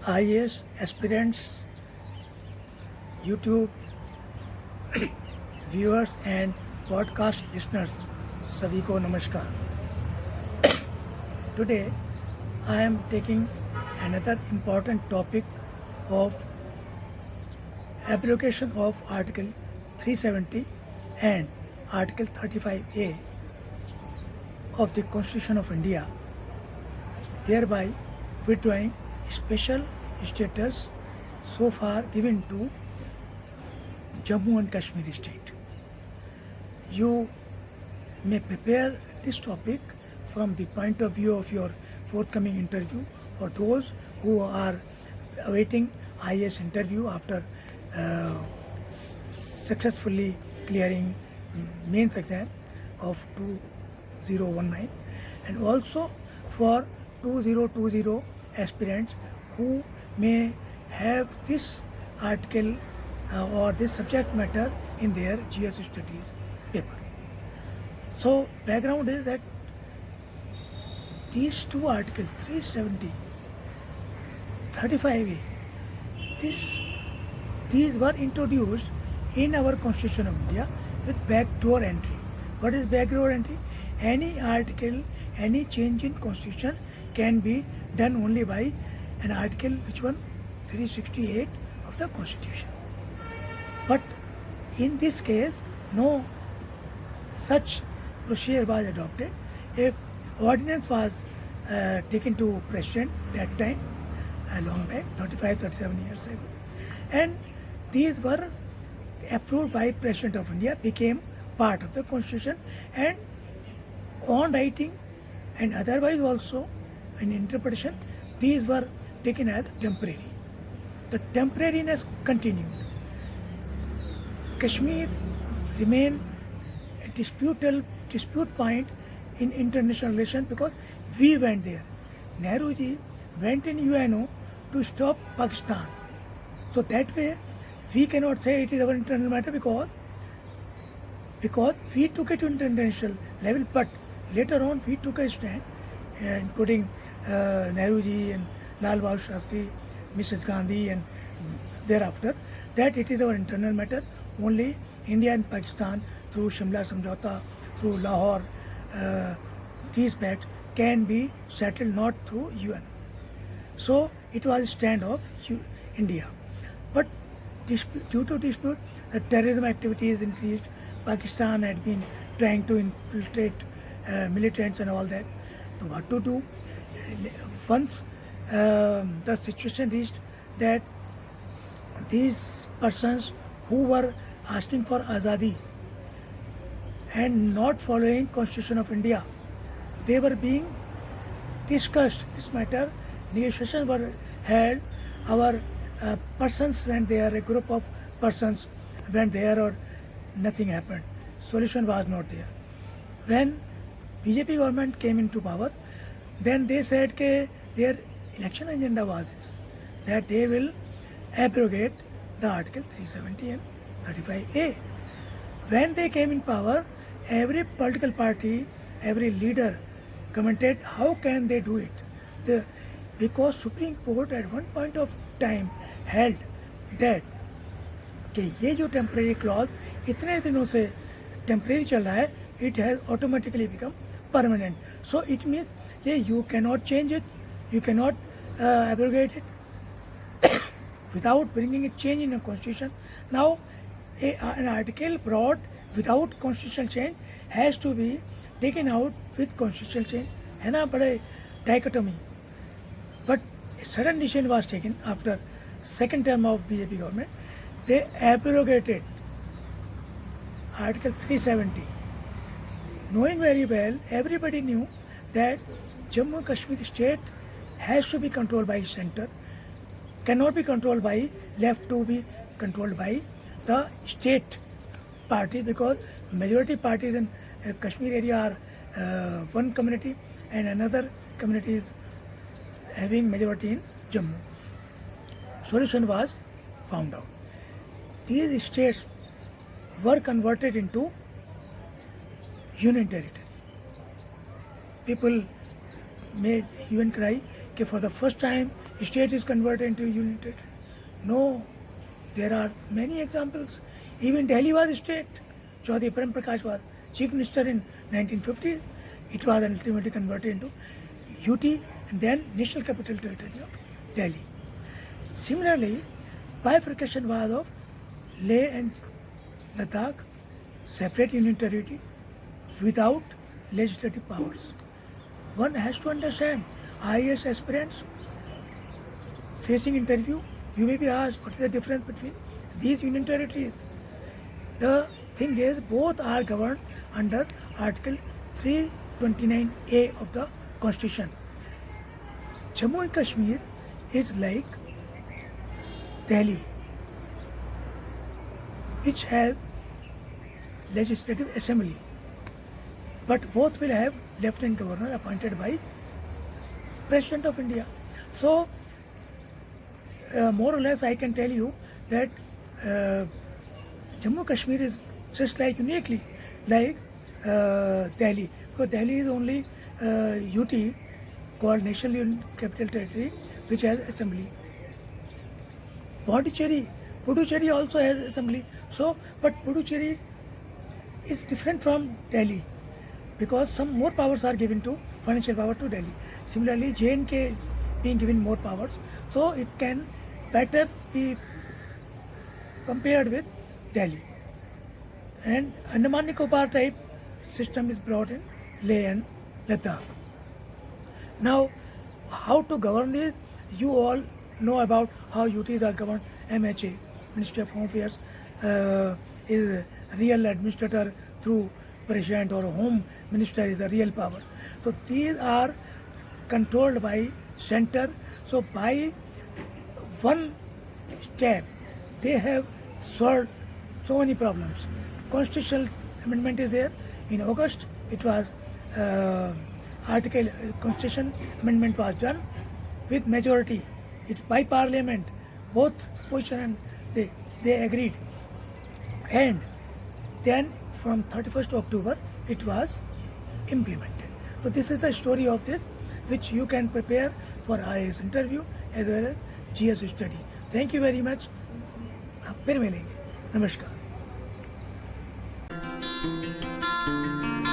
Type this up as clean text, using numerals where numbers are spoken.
IAS aspirants, YouTube viewers and podcast listeners, सभी को नमस्कार. Today I am taking another important topic of abrogation of Article 370 and Article 35A of the Constitution of India, thereby withdrawing special status so far given to Jammu and Kashmir state. You may prepare this topic from the point of view of your forthcoming interview for those who are awaiting IAS interview after successfully clearing mains exam of 2019, and also for 2020 aspirants who may have this article or this subject matter in their GS studies paper. So background is that these two articles 370, 35A, these were introduced in our Constitution of India with backdoor entry. What is backdoor entry? Any article, any change in Constitution can be done only by an article, which one? 368 of the Constitution. But in this case, no such procedure was adopted. A ordinance was taken to President that time, long back, 35-37 years ago, and these were approved by President of India, became part of the Constitution, and on writing and otherwise also in interpretation, these were taken as temporary. The temporariness continued. Kashmir remained a dispute point in international relations because we went there. Nehruji went in UNO to stop Pakistan. So that way, we cannot say it is our internal matter because we took it to international level, but later on we took a stand, including Nehruji and Lal Bahadur Shastri, Mrs. Gandhi, and thereafter, that it is our internal matter. Only India and Pakistan through Shimla Samjhauta, through Lahore, these pacts can be settled not through UN. So it was a stand of India. But due to dispute, the terrorism activities increased. Pakistan had been trying to infiltrate militants and all that. So what to do? Once the situation reached that these persons who were asking for azadi and not following Constitution of India, they were being discussed. This matter, negotiations were held. Our persons went there, a group of persons went there, or nothing happened. Solution was not there. When BJP government came into power, then they said that their election agenda was this, that they will abrogate the Article 370 and 35A. When they came in power, every political party, every leader commented, how can they do it? Because Supreme Court at one point of time held that कि ये जो temporary clause इतने दिनों से temporary चल रहा है, it has automatically become permanent. So it means you cannot change it, you cannot abrogate it without bringing a change in the constitution. Now an article brought without constitutional change has to be taken out with constitutional change. है ना, बड़े dichotomy. But a sudden decision was taken after second term of BJP government. They abrogated Article 370. Knowing very well, everybody knew that Jammu and Kashmir state has to be controlled by center, cannot be controlled by left, to be controlled by the state party, because majority parties in Kashmir area are one community and another community is having majority in Jammu. Solution was found out. These states were converted into union territory. People made hue and cry, कि for the first time state is converted into union territory. No, there are many examples. Even Delhi was a state. Chaudhary Prem Prakash was chief minister in 1950. It was ultimately converted into UT and then National Capital Territory of Delhi. Similarly, bifurcation was of Leh and Ladakh, separate union territory without legislative powers. One has to understand, IAS aspirants facing interview, you may be asked what is the difference between these union territories. The thing is, both are governed under Article 329A of the Constitution. Jammu and Kashmir is like Delhi, which has legislative assembly, but both will have lieutenant governor appointed by President of India. So, more or less, I can tell you that Jammu Kashmir is just like uniquely like Delhi, because Delhi is only UT called National Union Capital Territory, which has assembly. Puducherry also has assembly. So, but Puducherry is different from Delhi because some more powers are given to financial power to Delhi. Similarly, J&K is being given more powers, so it can better be compared with Delhi. And Andaman Nicobar type system is brought in Leh and Ladakh. Now, how to govern this? You all know about how UTs are governed. MHA, Ministry of Home Affairs, is a real administrator through President, or a Home Minister is a real power. So these are controlled by center. So by one step, they have solved so many problems. Constitutional amendment is there. In August, it was Constitution amendment was done with majority. It's by Parliament, both opposition and they agreed. And then from 31st October, it was implemented. So this is the story of this, which you can prepare for IAS interview as well as GS study. Thank you very much. फिर मिलेंगे. नमस्कार.